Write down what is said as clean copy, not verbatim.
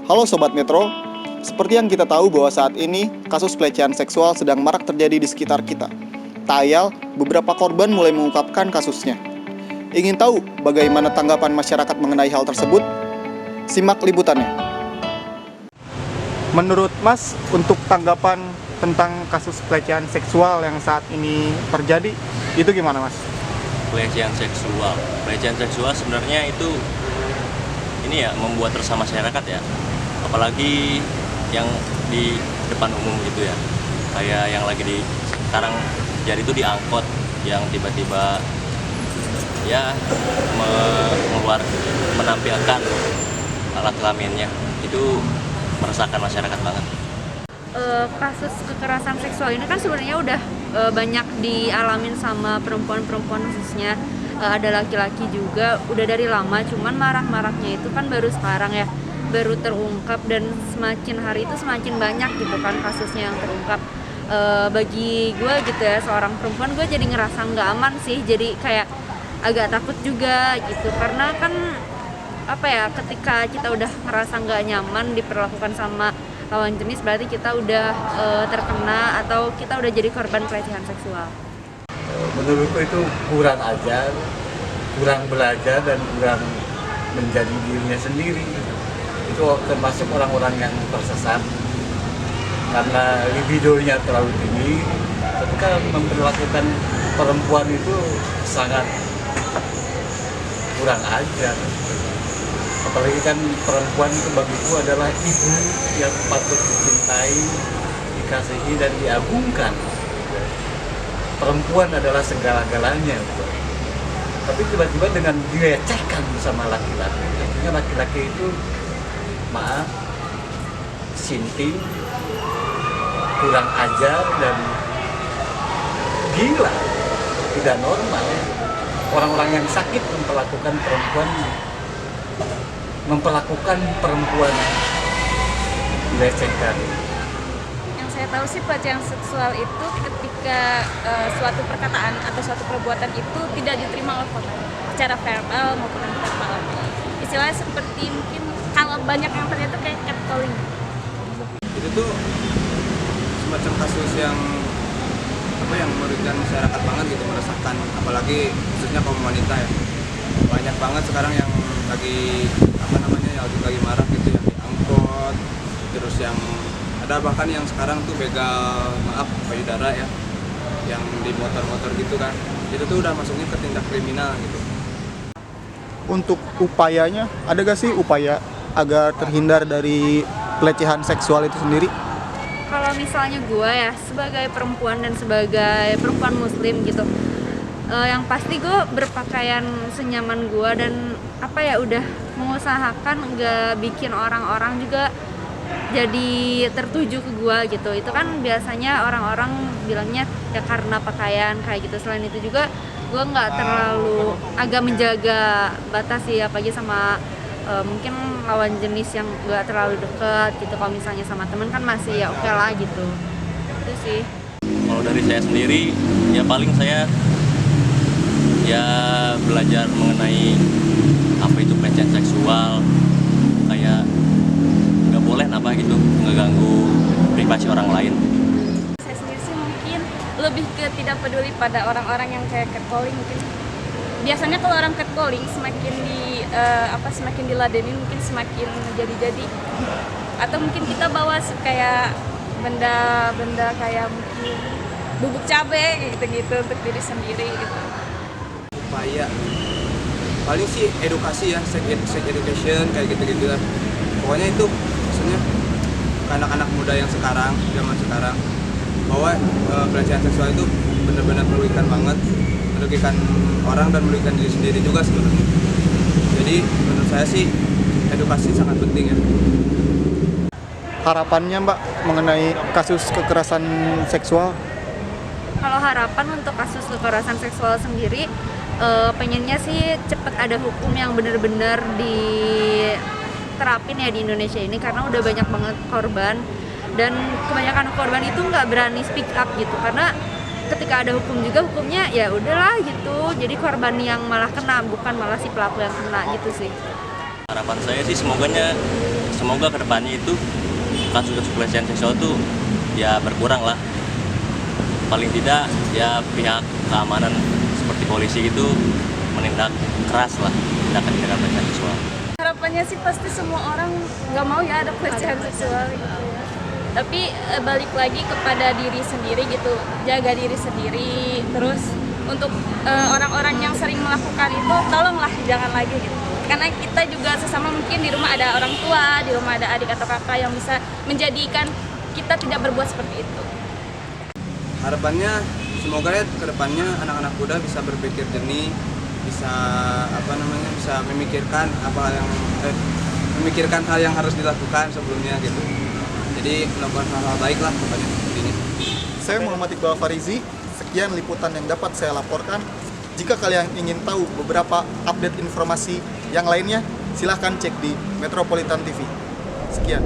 Halo Sobat Metro, seperti yang kita tahu bahwa saat ini kasus pelecehan seksual sedang marak terjadi di sekitar kita. Tak ayal, beberapa korban mulai mengungkapkan kasusnya. Ingin tahu bagaimana tanggapan masyarakat mengenai hal tersebut? Simak liputannya. Menurut Mas, untuk tanggapan tentang kasus pelecehan seksual yang saat ini terjadi, itu gimana Mas? Pelecehan seksual sebenarnya itu ini ya membuat resah masyarakat ya. Apalagi yang di depan umum gitu ya, kayak yang lagi sekarang jadi itu di angkot yang tiba-tiba ya menampilkan alat kelaminnya, itu meresahkan masyarakat banget. Kasus kekerasan seksual ini kan sebenarnya udah banyak dialamin sama perempuan-perempuan khususnya, ada laki-laki juga udah dari lama, cuman marak-maraknya itu kan baru sekarang ya, baru terungkap, dan semakin hari itu semakin banyak gitu kan kasusnya yang terungkap. Bagi gue gitu ya, seorang perempuan, gue jadi ngerasa nggak aman sih, jadi kayak agak takut juga gitu, karena kan apa ya, ketika kita udah ngerasa nggak nyaman diperlakukan sama lawan jenis, berarti kita udah terkena atau kita udah jadi korban pelecehan seksual. Menurutku itu kurang ajar, kurang belajar, dan kurang menjadi dirinya sendiri. Itu termasuk orang-orang yang tersesat karena libidonya terlalu tinggi. Ketika memperlakukan perempuan itu sangat kurang ajar. Apalagi kan perempuan itu bagiku adalah ibu yang patut dicintai, dikasihi, dan diagungkan. Perempuan adalah segala-galanya. Tapi tiba-tiba dengan dilecehkan sama laki-laki, artinya laki-laki itu, maaf, sinting, kurang ajar, dan gila, tidak normal. Orang-orang yang sakit memperlakukan perempuan dilecehkan. Yang saya tahu sih, pelecehan seksual itu ketika suatu perkataan atau suatu perbuatan itu tidak diterima oleh korban secara verbal maupun non-verbal. Istilahnya seperti, mungkin kalau banyak yang terjadi kayak catcalling. Itu tuh semacam kasus yang merugikan masyarakat banget gitu, meresahkan, apalagi khususnya kaum wanita ya. Banyak banget sekarang yang lagi lagi marah gitu, yang diangkut, terus yang ada bahkan yang sekarang tuh begal payudara ya, yang di motor-motor gitu kan. Itu tuh udah masuknya ke tindak kriminal gitu. Untuk upayanya, ada gak sih upaya agar terhindar dari pelecehan seksual itu sendiri? Kalau misalnya gue ya, sebagai perempuan dan sebagai perempuan muslim gitu, yang pasti gue berpakaian senyaman gue, dan udah mengusahakan nggak bikin orang-orang juga jadi tertuju ke gue gitu. Itu kan biasanya orang-orang bilangnya ya karena pakaian kayak gitu. Selain itu juga gue nggak terlalu agak menjaga batas sih, apalagi sama mungkin lawan jenis yang nggak terlalu dekat gitu. Kalau misalnya sama temen kan masih ya oke lah gitu. Itu sih. Kalau dari saya sendiri ya paling saya ya belajar mengenai apa itu pelecehan seksual, kayak nggak boleh gitu ngeganggu privasi orang lain. Saya sendiri sih mungkin lebih ke tidak peduli pada orang-orang yang kayak catcalling. Mungkin biasanya kalau orang catcalling semakin diladenin, mungkin semakin jadi-jadi, atau mungkin kita bawa kayak benda-benda kayak mungkin bubuk cabai gitu untuk diri sendiri gitu. Upaya paling sih edukasi ya, sex education kayak gitu lah. Pokoknya itu maksudnya ke anak-anak muda yang zaman sekarang, bahwa pelecehan seksual itu benar-benar merugikan banget, merugikan orang dan merugikan diri sendiri juga sebenarnya. Jadi menurut saya sih edukasi sangat penting ya. Harapannya Mbak mengenai kasus kekerasan seksual? Kalau harapan untuk kasus kekerasan seksual sendiri, pengennya sih cepet ada hukum yang benar-benar diterapin ya di Indonesia ini, karena udah banyak banget korban, dan kebanyakan korban itu nggak berani speak up gitu, karena ketika ada hukum juga, hukumnya ya udahlah gitu, jadi korban yang malah kena, bukan malah si pelaku yang kena gitu sih. Harapan saya sih semoga kedepannya itu kasus-kasus pelecehan seksual tuh ya berkurang lah. Paling tidak ya pihak keamanan seperti polisi gitu menindak keras lah tindakan-tindakan pelecehan seksual. Harapannya sih pasti semua orang nggak mau ya ada pelecehan seksual gitu ya. Tapi balik lagi kepada diri sendiri gitu, jaga diri sendiri. Terus untuk orang-orang yang sering melakukan itu tolonglah jangan lagi gitu. Karena kita juga sesama mungkin di rumah ada orang tua, di rumah ada adik atau kakak yang bisa menjadikan kita tidak berbuat seperti itu. Harapannya semoga ya kedepannya anak-anak muda bisa berpikir jernih, bisa bisa memikirkan memikirkan hal yang harus dilakukan sebelumnya gitu. Jadi melakukan hal-hal baik lah pokoknya intinya. Saya Muhammad Iqbal Farizi, sekian liputan yang dapat saya laporkan. Jika kalian ingin tahu beberapa update informasi yang lainnya, silahkan cek di Metropolitan TV. Sekian.